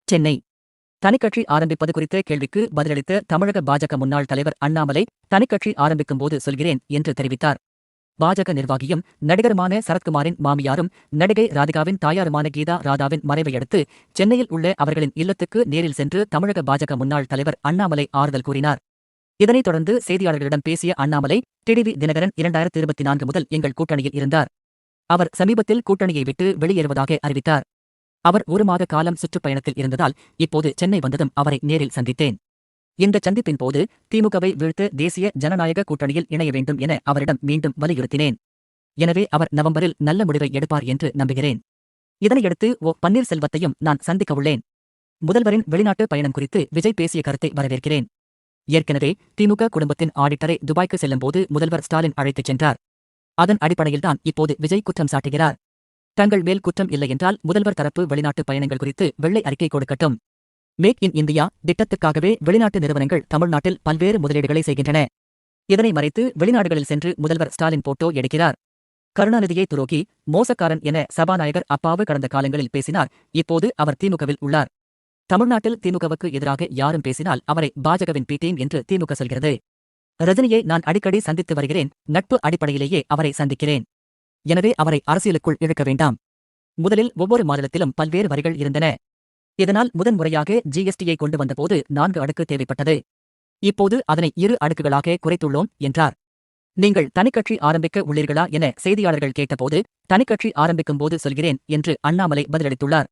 சென்னை தனிக்கட்சி ஆரம்பிப்பது குறித்த கேள்விக்கு பதிலளித்த தமிழக பாஜக முன்னாள் தலைவர் அண்ணாமலை, தனிக்கட்சி ஆரம்பிக்கும்போது சொல்கிறேன் என்று தெரிவித்தார். பாஜக நிர்வாகியும் நடிகருமான சரத்குமாரின் மாமியாரும் நடிகை ராதிகாவின் தாயாருமான கீதா ராதாவின் மறைவையடுத்து சென்னையில் உள்ள அவர்களின் இல்லத்துக்கு நேரில் சென்று தமிழக பாஜக முன்னாள் தலைவர் அண்ணாமலை ஆறுதல் கூறினார். இதனைத் தொடர்ந்து செய்தியாளர்களிடம் பேசிய அண்ணாமலை, டிடிவி தினகரன் 2024 முதல் எங்கள் கூட்டணியில் இருந்தார். அவர் சமீபத்தில் கூட்டணியை விட்டு வெளியேறுவதாக அறிவித்தார். அவர் 1 மாத காலம் சுற்றுப்பயணத்தில் இருந்ததால் இப்போது சென்னை வந்ததும் அவரை நேரில் சந்தித்தேன். இந்த சந்திப்பின் போது திமுகவை வீழ்த்த தேசிய ஜனநாயக கூட்டணியில் இணைய வேண்டும் என அவரிடம் மீண்டும் வலியுறுத்தினேன். எனவே அவர் நவம்பரில் நல்ல முடிவை எடுப்பார் என்று நம்புகிறேன். இதனையடுத்து பன்னீர்செல்வத்தையும் நான் சந்திக்கவுள்ளேன். முதல்வரின் வெளிநாட்டு பயணம் குறித்து விஜய் பேசிய கருத்தை வரவேற்கிறேன். ஏற்கனவே திமுக குடும்பத்தின் ஆடிட்டரை துபாய்க்கு செல்லும்போது முதல்வர் ஸ்டாலின் அழைத்துச் சென்றார். அதன் அடிப்படையில்தான் இப்போது விஜய் குற்றம் சாட்டுகிறார். தங்கள் மேல் குற்றம் இல்லை என்றால் முதல்வர் தரப்பு வெளிநாட்டு பயணங்கள் குறித்து வெள்ளை அறிக்கை கொடுக்கட்டும். மேக் இன் இந்தியா திட்டத்துக்காகவே வெளிநாட்டு நிறுவனங்கள் தமிழ்நாட்டில் பல்வேறு முதலீடுகளை செய்கின்றன. இதனை மறைத்து வெளிநாடுகளில் சென்று முதல்வர் ஸ்டாலின் போட்டோ எடுக்கிறார். கருணாநிதியை துரோகி, மோசக்காரன் என சபாநாயகர் அப்பாவு கடந்த காலங்களில் பேசினார். இப்போது அவர் திமுகவில் உள்ளார். தமிழ்நாட்டில் திமுகவுக்கு எதிராக யாரும் பேசினால் அவரை பாஜகவின் பி டீம் என்று திமுக சொல்கிறது. ரஜினியை நான் அடிக்கடி சந்தித்து வருகிறேன். நட்பு அடிப்படையிலேயே அவரை சந்திக்கிறேன். எனவே அவரை அரசியலுக்குள் இழுக்க வேண்டாம். முதலில் ஒவ்வொரு மாநிலத்திலும் பல்வேறு வரிகள் இருந்தன. இதனால் முதன்முறையாக ஜிஎஸ்டியை கொண்டு வந்தபோது 4 அடுக்கு தேவைப்பட்டது. இப்போது அதனை 2 அடுக்குகளாக குறைத்துள்ளோம் என்றார். நீங்கள் தனிக்கட்சி ஆரம்பிக்க உள்ளீர்களா என செய்தியாளர்கள் கேட்டபோது, தனிக்கட்சி ஆரம்பிக்கும்போது சொல்கிறேன் என்று அண்ணாமலை பதிலளித்துள்ளார்.